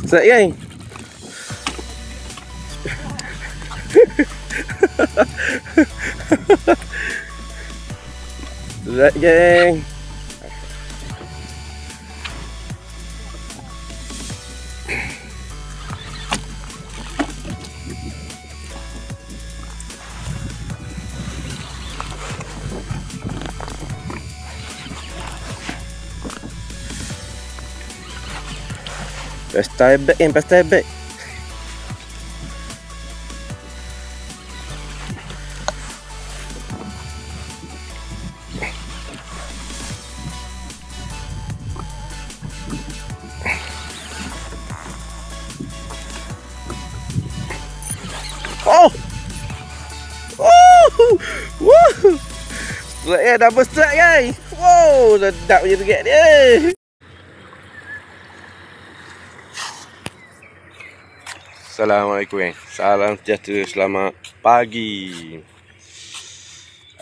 Strike kan? Strike geng. Pastai back kan, pastai back. Oh! Oh! Woo! Strike ya, double strike guys. Wow, sedap punya tegak dia. Assalamualaikum geng. Salam sejahtera, selamat pagi.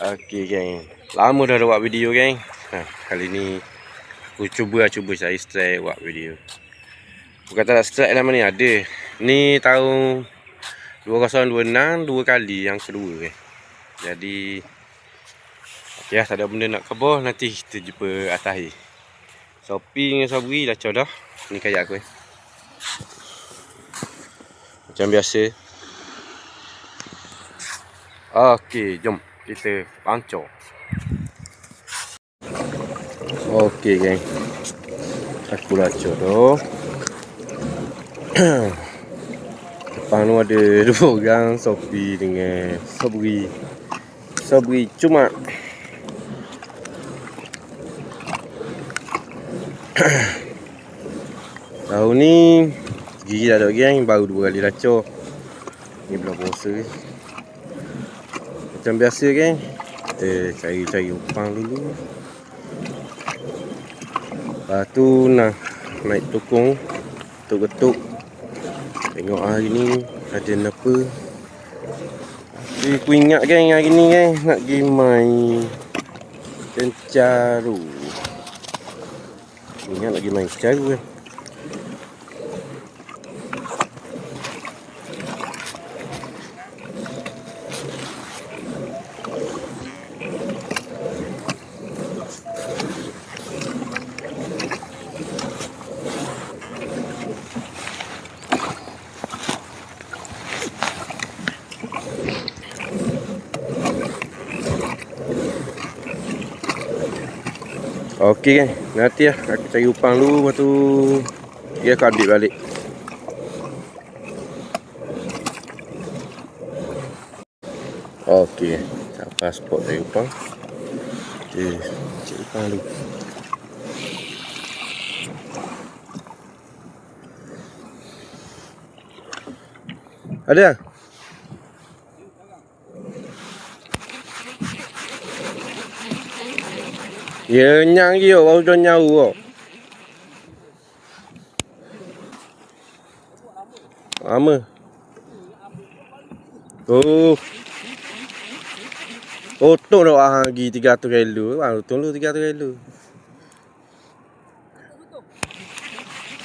Okey geng. Lama dah ada buat video geng. Kali ni aku cuba saya strike buat video. Bukan tak strike nama ni ada. Ni tahun 2026 dua kali yang kedua geng. Jadi okey lah, tak ada benda nak kebor, nanti kita jumpa atas air. Shopee dengan Sabri dah dah. Ni kayak aku macam biasa. Okey, jom kita pancor. Okey geng. Aku lacur tu. Depan tu ada dua orang, Sophie dengan Sabri. Sabri cuma tahun ni gigi dah ada geng, baru 2 kali lacur. Ni bulan puasa. Macam biasa geng, kita cari upang dulu. Lepas tu nak naik tukung, getuk-getuk. Tengok hari ni ada apa. Tapi aku ingat geng, hari ni geng nak pergi main Kencaru. Ingat nak pergi main Kencaru geng. Okey kan, nanti lah aku cari upang dulu, lepas tu dia akan ambil balik. Okey, sampai spot cari upang. Okey, cari upang dulu. Ada? Ya, nyang dia baru dah nyaru. Lama. Oh. Potong dah pergi 300 kilo. Baru tunggu 300 kilo.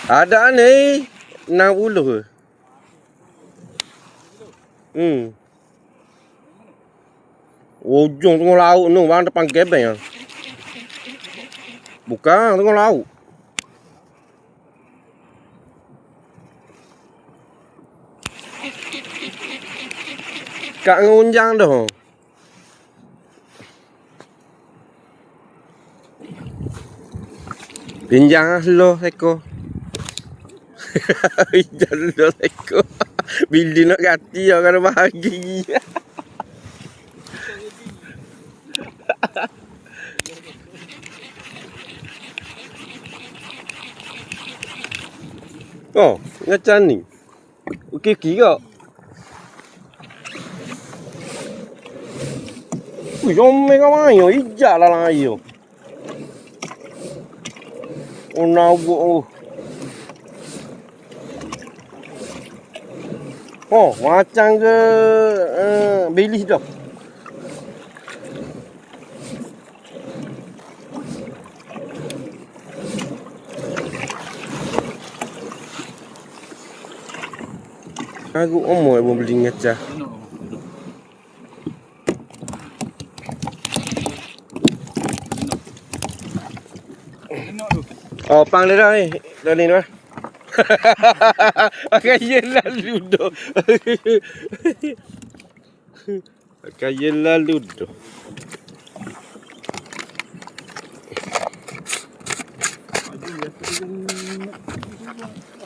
Ada ni 60 ke? Ujung tengah laut tu, bang depan gebeng. Bukan, tengah laut. Kak ngunjang dah. Pinjang lah lo seko. Pinjang lo seko. Bili nak ganti lah kalau bahagi. Oh, macam ni. Okey kira. Jom mereka main, hijau lah lain. Oh, nabuk. Oh, macam ke bilis dah. Aku omoi pun beli ngacah. Oh, pang dia dah ni. Dah ni dah. Kaya lalu dah. Kaya lalu dah.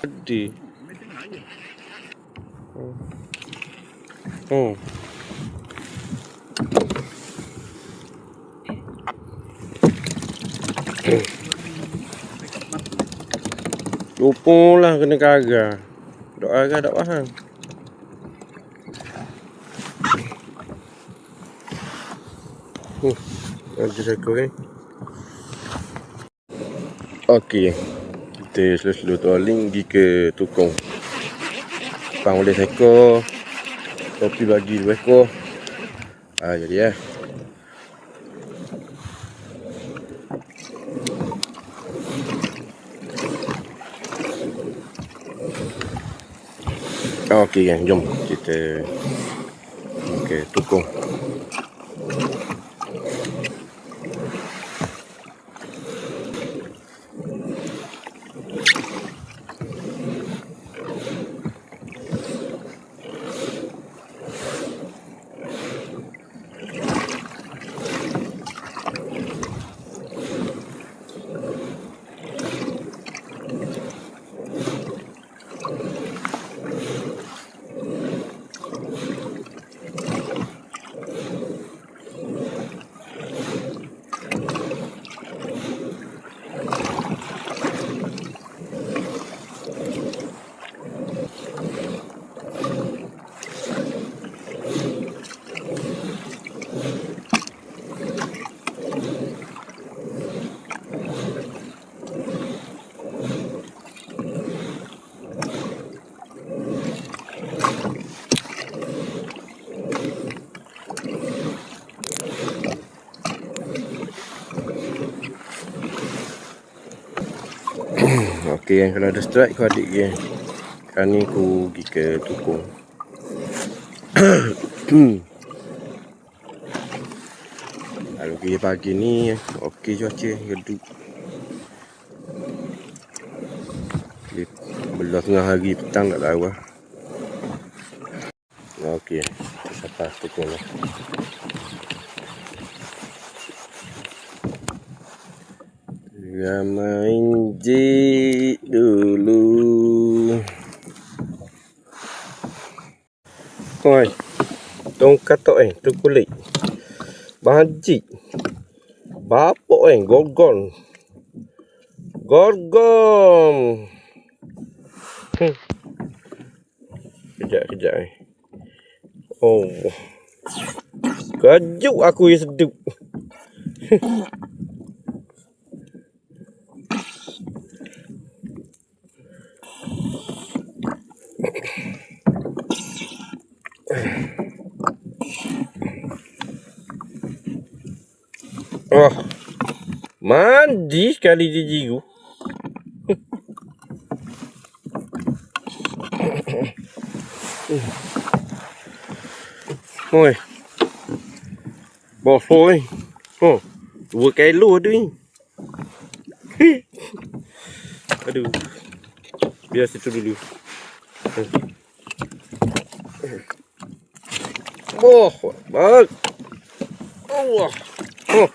Adi. Oh. Lupa lah kena kaga. Doa agak tak faham. Ada seekor ni. Okey. Kita selalu trolling pergi ke tukung. Pang boleh seekor. Topi bagi 2 ekor. Jadi ya. Okey kan, jom kita ke tukung. Okey kalau ada strike kau adik ke. Sekarang ni aku pergi ke tukung. Kalau pergi pagi ni okey cuaca redup. Belah tengah hari petang tak tahu lah. Okey, sampai tukung lah. Main jik dulu. Oi, tong katok tu kulit. Bajik. Bapok gorgon. Gorgon. Kejap. Oh. Kajuk aku yang sedap. Oh, mandi sekali di jiru. Oi, bosoi. Oh, 2 kilo ada ni. Aduh, biar situ dulu. Oh, bang. Allah. Oh.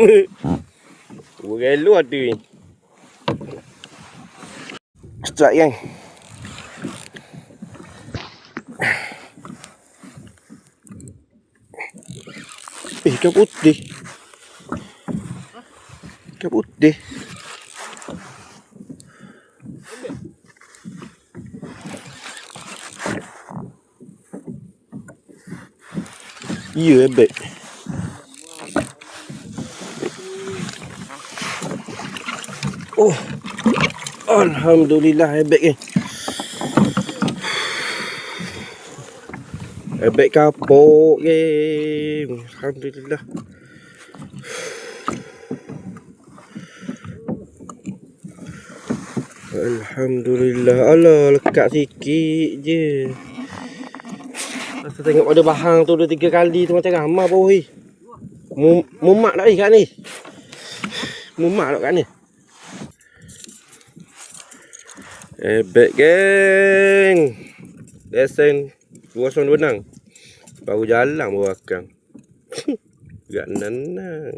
2 kilo ada ni. Strike kan. Ikan putih. Ikan putih. Ya, baik. Oh. Alhamdulillah hebek ni. Hebek kapok ke. Alhamdulillah. Alhamdulillah. Alah, lekat sikit je. Masa tengok pada bahang tu 2-3 kali tu macam ramai bawah ni. Mumak tak ni kat ni? Mumak tak kat ni? Hebat geng. Lesen 202 nang. Baru jalan baru akang. Gak nanang.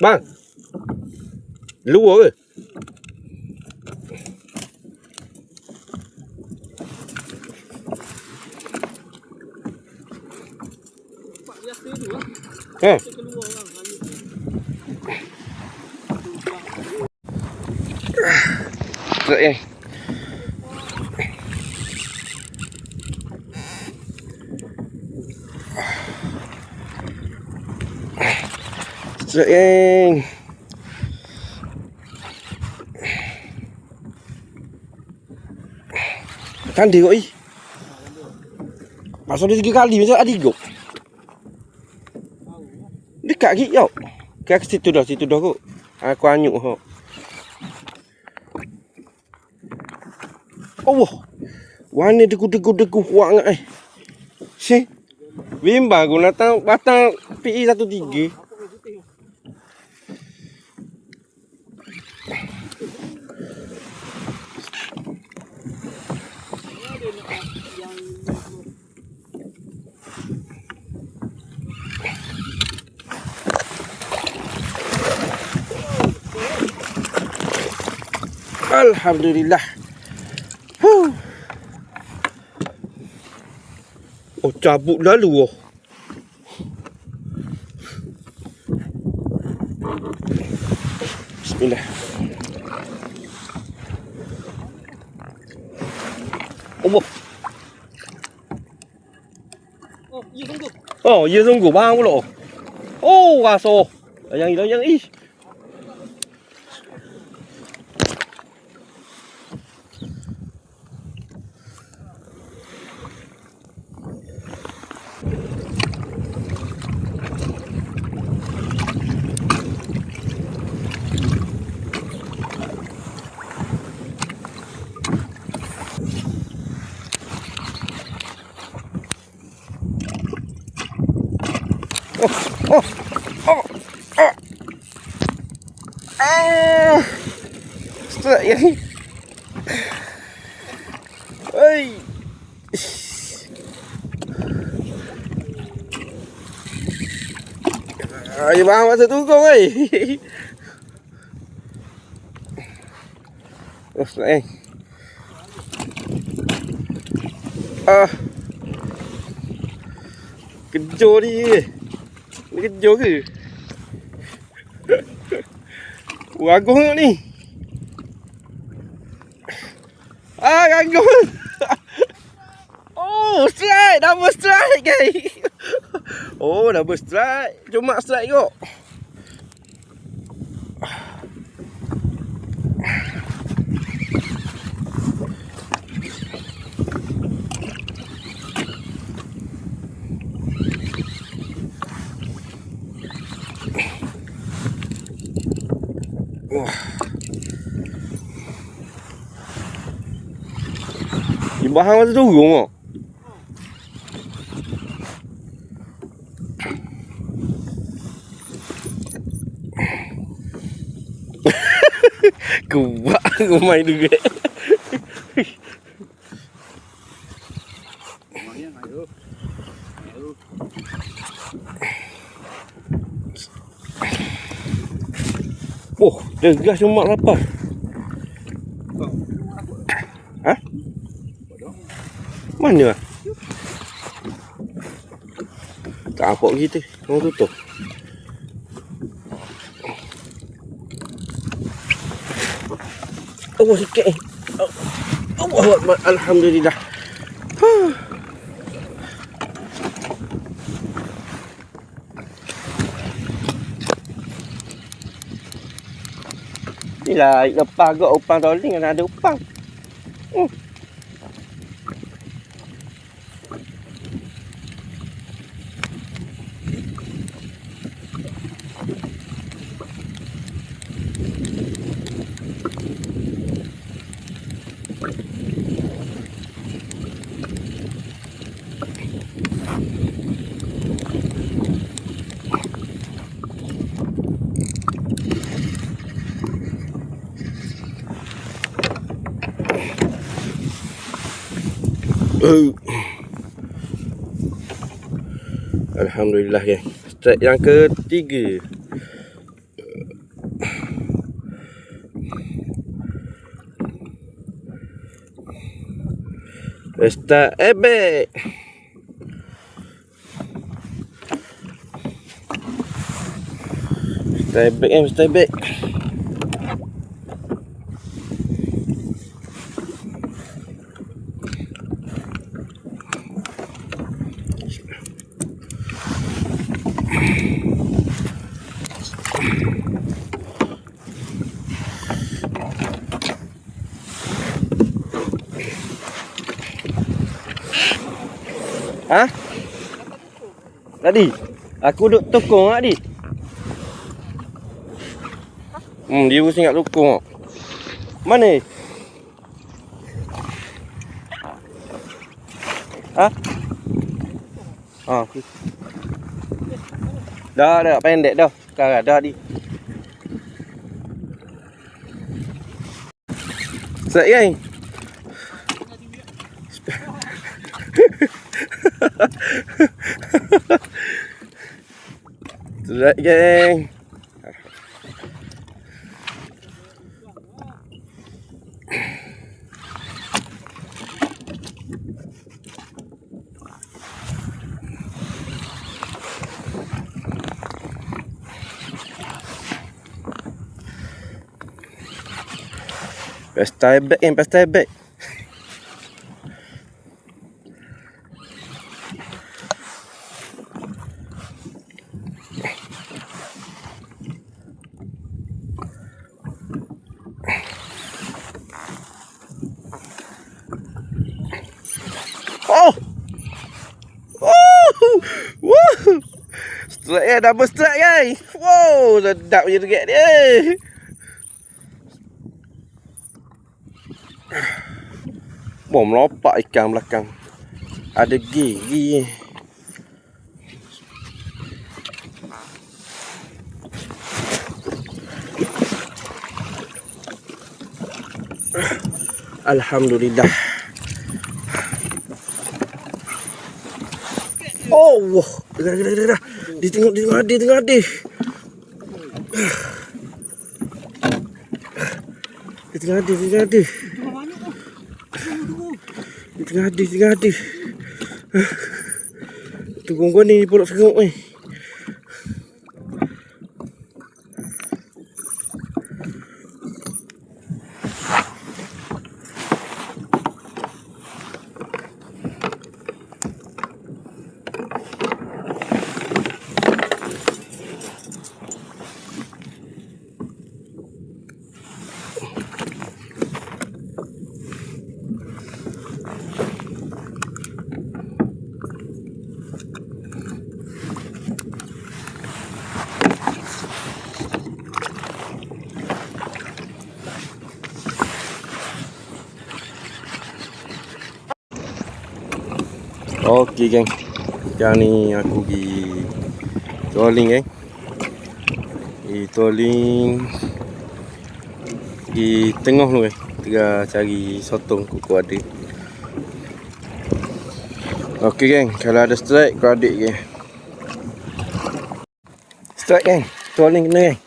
Bang. Luar ke? Straight Straight Kan dia kok Masuk dia 3 kali macam ada 3. Dekat gig tau. Ke situ dah kok. Aku anyuk kok. Oh. Warna deku kuat ngak Si. Bimbang guna batang PE 13. Alhamdulillah. Oh, cabut lalu oh. Bismillah. Oh. Oh, ya sungguh bang pula. Oh, raso. Yang ih. Straight ya. Oi. Ayo bang masa tukung straight. Kejor ni. Ni kejor ke? Ragung ni. Ragung. Oh, strike. Double strike guys. Oh, double strike. Cuma strike kok. Bahang masa turun kok. Kuat aku main juga. Oh, degas cuma lapar. Hah? Mana? Tak apa kita. Orang tutup. Allah sikit ni. Allah Akbar. Alhamdulillah. Inilah lepas agak upang trolling kan ada upang. Alhamdulillah ya. Strike yang ketiga. Pesta ebek. Pesta ebek pesta ebek. Ha? Tadi aku duk tokong tadi. Dia mesti nak tokong. Mana? Ha? Dah pendek dah. Sekarang dah di. Set geng. Set geng. Pesta ebek pesta ebek. Oh! Woo! Strike double strike guys. Wow, sedap je dekat dia. Bom melompat ikan belakang. Ada gigi. Alhamdulillah. Oh, wah. Dah. Dia tengok ada. Dia tengah ada. Tengah ada. Tunggu ni pulak seruk ni. Okey geng. Sekarang ni aku pergi trolling geng. Trolling di tengah tu geng. Tengah cari sotong kuku ada. Okey geng, kalau ada strike kau adik geng. Strike geng. Trolling kena geng.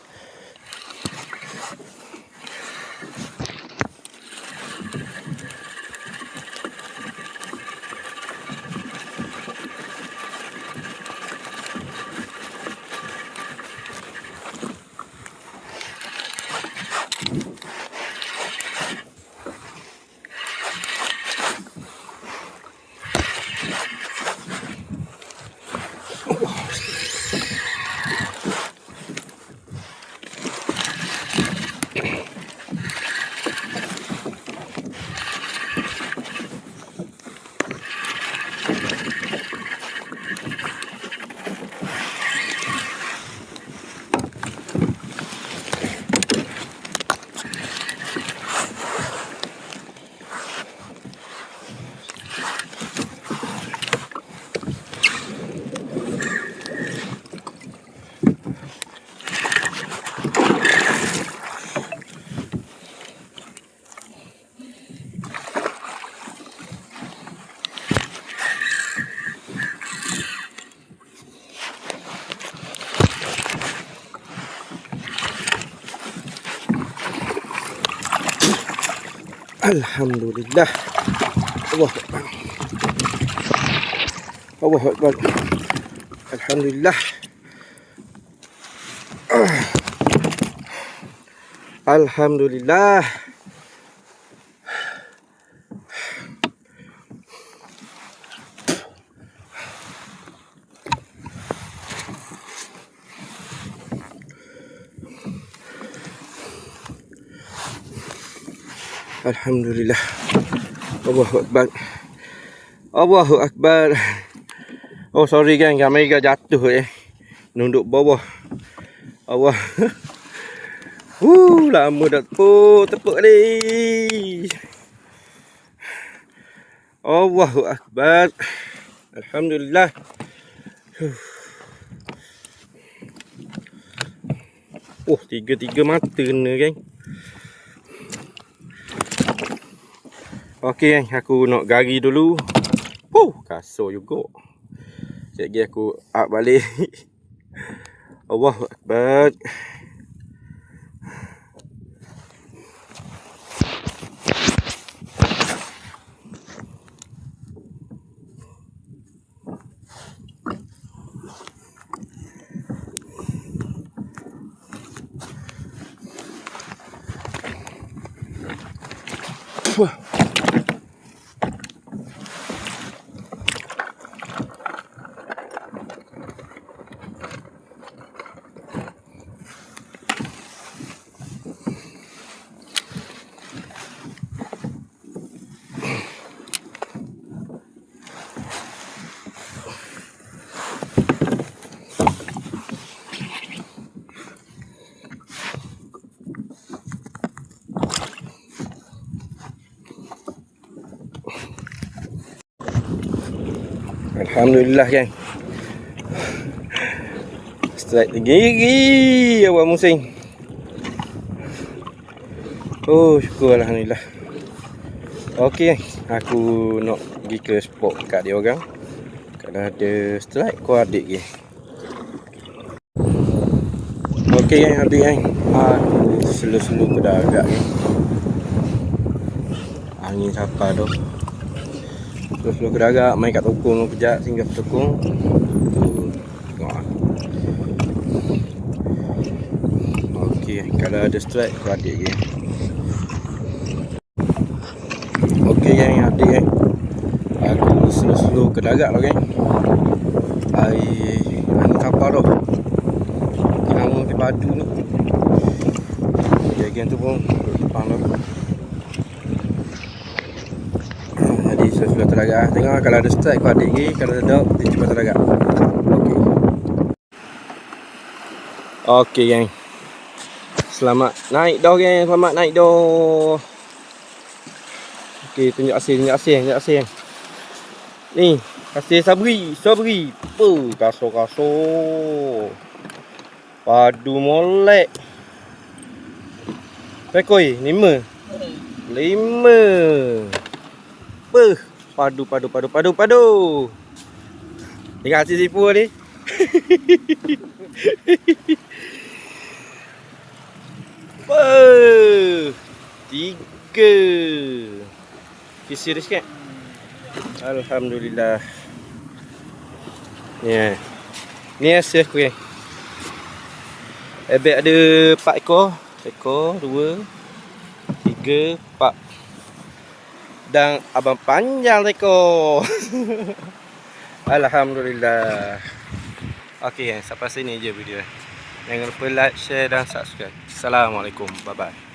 Alhamdulillah. Allah Akbar. Allah Akbar. Alhamdulillah. Alhamdulillah. Alhamdulillah. Allahu Akbar. Allahu Akbar. Oh sorry kan, kamera jatuh nunduk bawah. Allah. Lama dah tepuk ni. Allahu Akbar. Alhamdulillah. Oh, tiga mata kena kan. Okey kan, aku nak gari dulu. Kasar juga. Sekejap lagi aku up balik. Allahu Akbar. Alhamdulillah kan. Strike lagi awak musim. Oh syukur alhamdulillah. Okey, aku nak pergi ke spot kat dia orang. Kalau ada strike kau adik ke. Okey kan adik kan. Slow-slow ke dah agak kan. Angin siapa tu. Slow-slow ke dah agak. Main kat tokong kejap singgah tokong. Okey, kalau ada strike kau adik ke. Okey kan adik kan. Aku slow-slow ke darat lah kan. Angin kapal tu. Nama ke padu ni. Bahagian tu pun depan tu. Jadi slow-slow ke darat. Tengok kalau ada strike kau adik ke. Kalau ada dia cepat ke darat. Okey. Okey gang. Selamat naik dah gang. Selamat naik dah. Okey, tunjuk asin. Ni, asin sabri. Kasar. Padu molek. Rekoi, 5. Padu. Tengok asin sipu ni. 3. Kisi dia sikit. Alhamdulillah. Ni. Ni hasil aku kan. Ebek ada 4 ekor. 2, 3, 4. Dan abang panjang ekor. Alhamdulillah. Okey, sampai sini je video. Jangan lupa like, share dan subscribe. Assalamualaikum. Bye bye.